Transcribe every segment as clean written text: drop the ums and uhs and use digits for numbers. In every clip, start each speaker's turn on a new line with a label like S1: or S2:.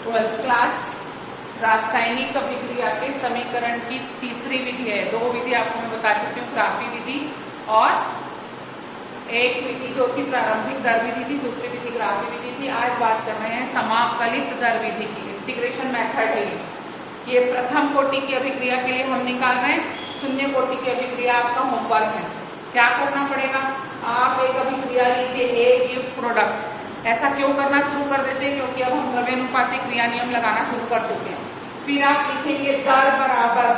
S1: 12th class रासायनिक अभिक्रिया के समीकरण की तीसरी विधि है। दो विधि आपको मैं बता चुकी हूँ, ग्राफी विधि और एक विधि जो कि प्रारंभिक दर विधि थी, दूसरी विधि ग्राफी विधि थी। आज बात कर रहे हैं समाकलित दर विधि की, इंटीग्रेशन मेथड है। ये प्रथम कोटि की अभिक्रिया के लिए हम निकाल रहे हैं। शून्य कोटि की अभिक्रिया आपका होमवर्क है। क्या करना पड़ेगा, आप एक अभिक्रिया लीजिए, ए गिव्स प्रोडक्ट। ऐसा क्यों करना शुरू कर देते हैं, क्योंकि अब हम द्रव्यानुपाती क्रिया नियम लगाना शुरू कर चुके हैं। फिर आप लिखेंगे दर बराबर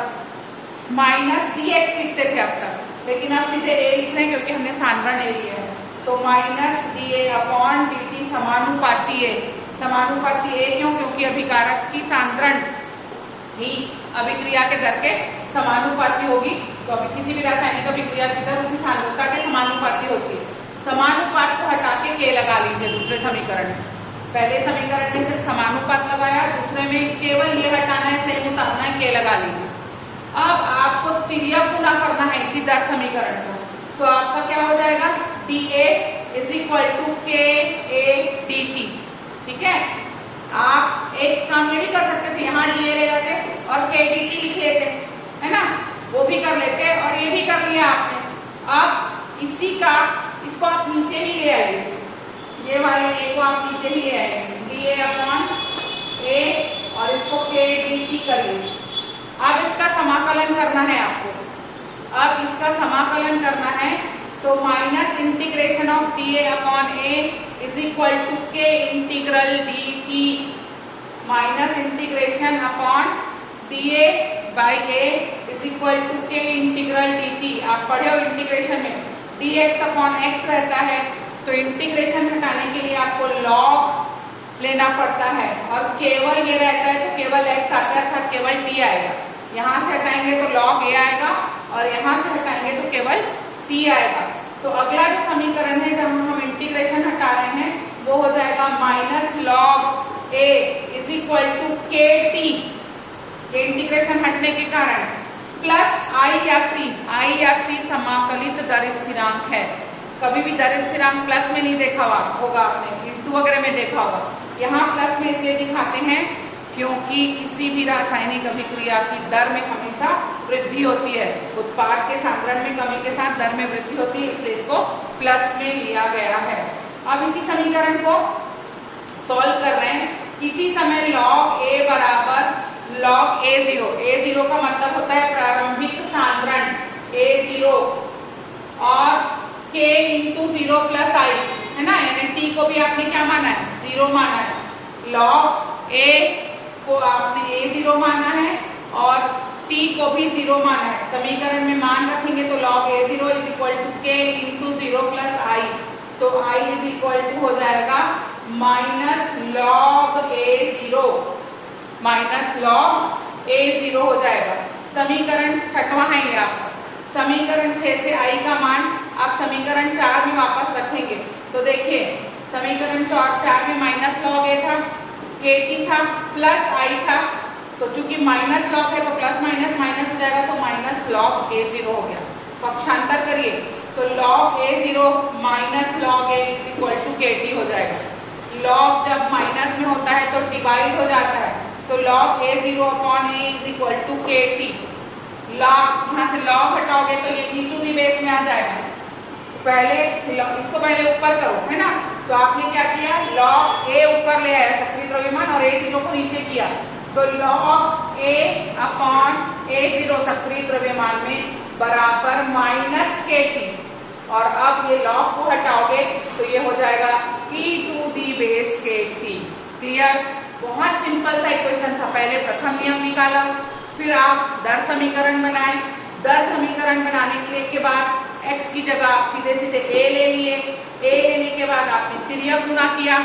S1: माइनस dx लिखते थे अब तक, लेकिन आप सीधे ए लिख रहे हैं क्योंकि हमने सांद्रण ए लिया है। तो माइनस dA अपॉन dt समानुपाती है। समानुपाती ए क्यों, क्योंकि अभिकारक की सांद्रण ही अभिक्रिया के दर के समानुपाती होगी। तो अभी किसी भी रासायनिक अभिक्रिया की दर उसकी सांद्रता के समानुपाती होती है। समानुपात को हटा के के लगा लीजिए दूसरे समीकरण में। पहले समीकरण में सिर्फ समानुपात लगाया, दूसरे में केवल ये हटाना है, सेम उतारना है, के लगा लीजिए। अब आपको तिर्यक गुणा करना है इसी दर समीकरण को, तो आपका क्या हो जाएगा, dA is equal to KA dt। ठीक है, आप एक काम ये भी कर सकते थे, यहाँ dA ले जाते और K dt लिख लेते, है ना, वो भी कर लेते और ये भी कर लिया आपने। अब इसी का इसको आप नीचे ही ले आइए, ये वाले ए को आप नीचे ही ले आएंगे, dA अपॉन A और इसको K dt करिए। अब इसका समाकलन करना है आपको। अब इसका समाकलन करना है तो minus integration of dA upon A is equal to K integral dt। Minus integration upon dA by A is equal to K integral dt। आप पढ़े हो इंटीग्रेशन में dx अपॉन x रहता है, तो इंटीग्रेशन हटाने के लिए आपको log लेना पड़ता है, और केवल ये रहता है तो केवल x आता है, अर्थात केवल t आएगा। यहाँ से हटाएंगे तो log a आएगा और यहाँ से हटाएंगे तो केवल t आएगा। तो अगला जो समीकरण है जब हम इंटीग्रेशन हटा रहे हैं वो हो जाएगा minus log a is equal to kt, ये इंटीग्रेशन हटने के कारण, प्लस i या c समाकलित दर स्थिरांक है। कभी भी दर स्थिरांक प्लस में नहीं देखा होगा आपने, इंटू वगैरह में देखा होगा। यहाँ प्लस में इसलिए दिखाते हैं क्योंकि किसी भी रासायनिक अभिक्रिया की दर में हमेशा वृद्धि होती है। उत्पाद के सांद्रण में कमी के साथ दर में वृद्धि होती है, इसलिए इसको प्लस में लिया गया है। अब इसी समीकरण को सॉल्व कर रहे हैं। किसी समय log a बराबर log a0, a0 का मतलब होता है प्रारंभिक सांद्रण a0 और k इंटू 0 प्लस i, है ना, यानी t को भी आपने क्या माना है, 0 माना है। log a को आपने a0 माना है और t को भी 0 माना है। समीकरण में मान रखेंगे तो log a0 is equal to k into 0 plus i, तो i इज इक्वल टू हो जाएगा minus log a0, minus log a0 हो जाएगा। समीकरण छठवां है ये आपका। समीकरण 6 से i का मान आप समीकरण 4 में वापस रखेंगे तो देखिए समीकरण 4 में माइनस log a था, kt था, प्लस i था, तो चूंकि माइनस log है तो प्लस माइनस माइनस हो जाएगा, तो माइनस log a0 हो गया। पक्षांतर करिए तो log a0 minus log a is equal to kt हो जाएगा। log जब माइनस में होता है तो डिवाइड हो जाता है, तो log a0 upon a is equal to kt। log यहाँ से log हटाओगे तो ये e टू दी बेस में आ जाएगा। पहले इसको पहले ऊपर करो, है ना, तो आपने क्या किया, log a ऊपर ले आया सक्रिय द्रव्यमान और a0 को नीचे किया, तो log a अपॉन a0 सक्रिय द्रव्यमान में बराबर माइनस kt। और अब ये log को हटाओगे तो ये हो जाएगा e to the base kt। Clear, बहुत सिंपल सा इक्वेशन था। पहले प्रथम नियम निकाला, फिर आप दर समीकरण बनाए। दर समीकरण बनाने के बाद x की जगह आप सीधे सीधे a ले लिए। a लेने के बाद आपने तिर्यक गुणा किया।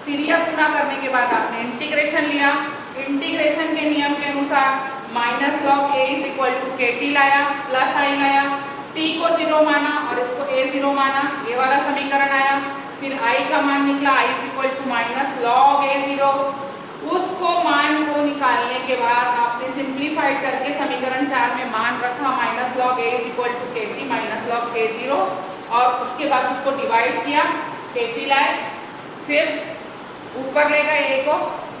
S1: तिर्यक गुणा करने के बाद आपने इंटीग्रेशन लिया। इंटीग्रेशन के नियम के अनुसार minus log a is equal to kt लाया, प्लस i लाया, t को 0 माना और इसको a0 माना, ये वाला समीकरण आया। फिर i का मान निकला, i is equal to minus log a0। उसको मान को निकालने के बाद आपने सिंप्लीफाइड करके समीकरण 4 में मान रखा minus log a is equal to kt minus log a0, और उसके बाद उसको डिवाइड किया, kt लाए, फिर ऊपर ले गए a को,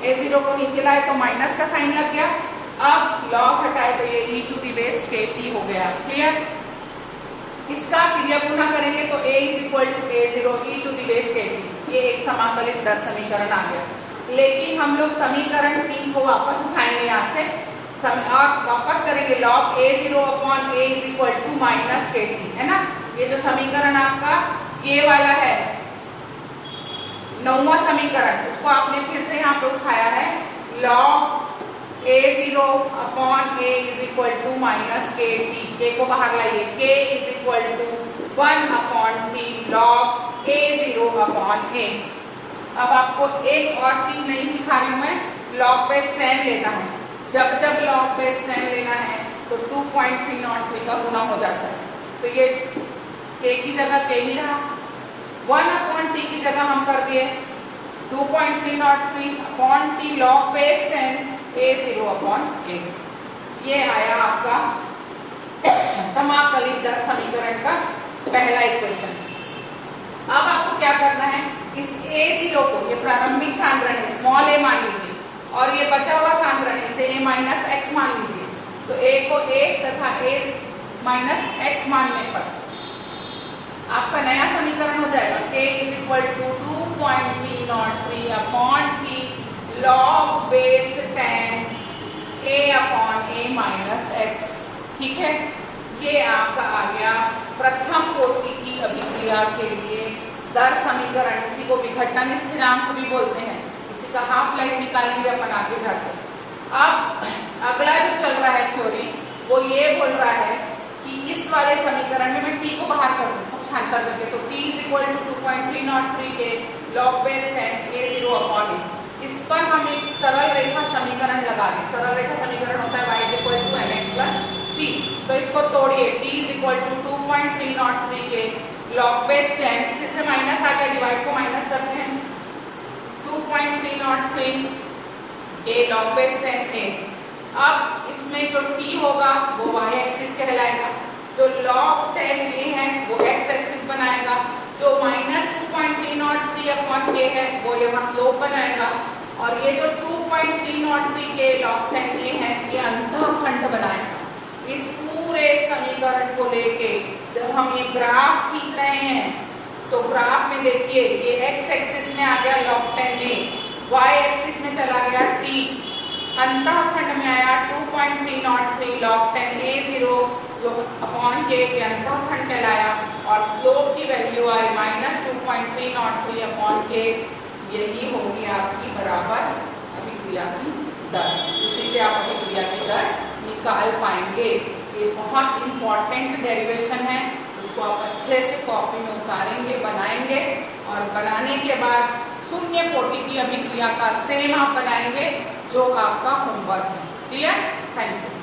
S1: a0 को नीचे लाए तो माइनस का साइन लग गया। अब लॉग हटाए तो ये e to the base kt हो गया। क्लियर? इसका क्रिया गुणा करेंगे तो a is equal to a0 e to the base kt। ये एक समाकलित दर समीकरण आ गया। लेकिन हम लोग समीकरण 3 को वापस उठाएंगे यहाँ से और वापस करेंगे log a0 upon a is equal to minus kt, है ना। ये जो समीकरण आपका ये वाला है 9वां समीकरण, उसको आपने फिर से यहाँ पे उठाया है log a0 upon a is equal to minus kt। k को बाहर लाइए, k is equal to 1 upon t log a0 upon a। अब आपको एक और चीज नहीं सिखा रही हूं मैं, लॉग बेस 10 लेना है। जब जब लॉग बेस 10 लेना है तो 2.303 का गुना हो जाता है। तो ये k की जगह k ही रहा, 1 अपॉन t की जगह हम कर दिए 2.303 upon t log base 10 a0 upon a। ये आया आपका समाकलित दर समीकरण का पहला इक्वेशन। अब आपको क्या करना है, इस a0 को, ये प्रारंभिक सांद्रण है स्मॉल a मान लीजिए, और ये बचा हुआ सांद्रण है इसे a माइनस x मान लीजिए। तो a को a तथा a माइनस x मानने पर आपका नया समीकरण हो जाएगा k is equal to 2.303 upon t log base 10 a upon a minus x। ठीक है, ये आपका आ गया प्रथम कोटि की अभिक्रिया के लिए दर समीकरण। इसी को विघटन स्थिरांक भी बोलते हैं। इसी का हाफ लाइफ निकालेंगे अपन आगे जाकर। अब अगला जो चल रहा है थ्योरी, वो ये बोल रहा है कि इस वाले समीकरण में मैं t को बाहर कर दूं छांतर करके, तो t इज इक्वल टू 2.303 के log base 10 a0 upon a। इस पर हम एक सरल रेखा समीकरण लगा दें। सरल रेखा समीकरण होता है y is equal to mx plus c। तो इसको तोड़िए, t इज इक्वल टू 2.303 के लॉग बेस 10, फिर से माइनस आ गया, डिवाइड को माइनस करते हैं, 2.303 के लॉग बेस 10 a। अब इसमें जो t होगा वो y एक्सिस कहलाएगा, जो log 10a है वो x एक्सिस बनाएगा, जो माइनस 2.303 अपॉन k है वो यहाँ स्लोप बनाएगा, और ये जो 2.303 के log 10a है ये अंतःखंड बनाएगा। इस पूरे समीकरण को लेके जब हम ये ग्राफ खींच रहे हैं तो ग्राफ में देखिए ये x एक्सिस में आ गया log 10a, y एक्सिस में चला गया t, अंतःखंड में आया 2.303 log 10 a0 जो अपॉन k के अंतःखंड कहलाया, और स्लोप की वैल्यू आई माइनस 2.303 अपॉन k। यही होगी आपकी बराबर अभिक्रिया की दर। इसी से आप अभिक्रिया की दर निकाल पाएंगे। ये बहुत इंपॉर्टेंट डेरिवेशन है, उसको आप अच्छे से कॉपी में उतारेंगे, बनाएंगे, और बनाने के बाद शून्य कोटि की अभिक्रिया का सेम आप बनाएंगे जो आपका होमवर्क है। क्लियर? Thank you.